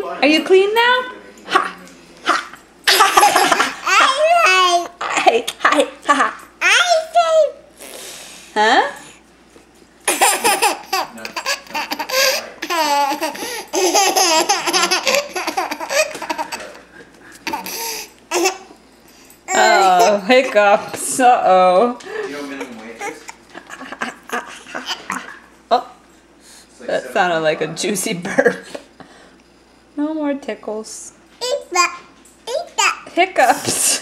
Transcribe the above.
Are you clean now? Ha! Ha! Hi! Hi! Ha! Huh? Oh, hiccups. Uh-oh. Oh, that sounded like a juicy burp. No more tickles. Hiccups.